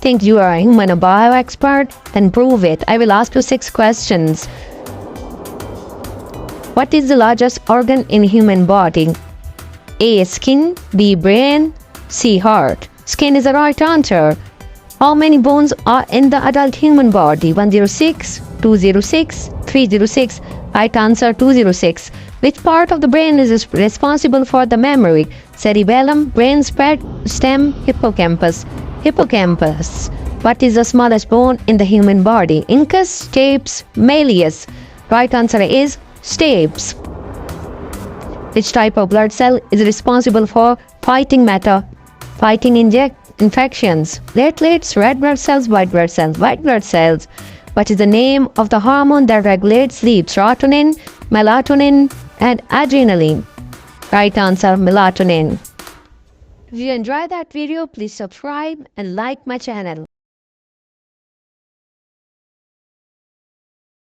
think you are a human or bio expert? Then prove it. I will ask you 6 questions. What is the largest organ in human body? A. Skin. B. Brain. C. Heart. Skin is the right answer. How many bones are in the adult human body? 106, 206, 306. Right answer 206. Which part of the brain is responsible for the memory? Cerebellum, brain stem, hippocampus. Hippocampus. What is the smallest bone in the human body? Incus, stapes, malleus. Right answer is stapes. Which type of blood cell is responsible for fighting infections? Platelets, red blood cells, white blood cells. White blood cells. What is the name of the hormone that regulates sleep? Serotonin, melatonin, and adrenaline. Right answer, melatonin. If you enjoyed that video, please subscribe and like my channel.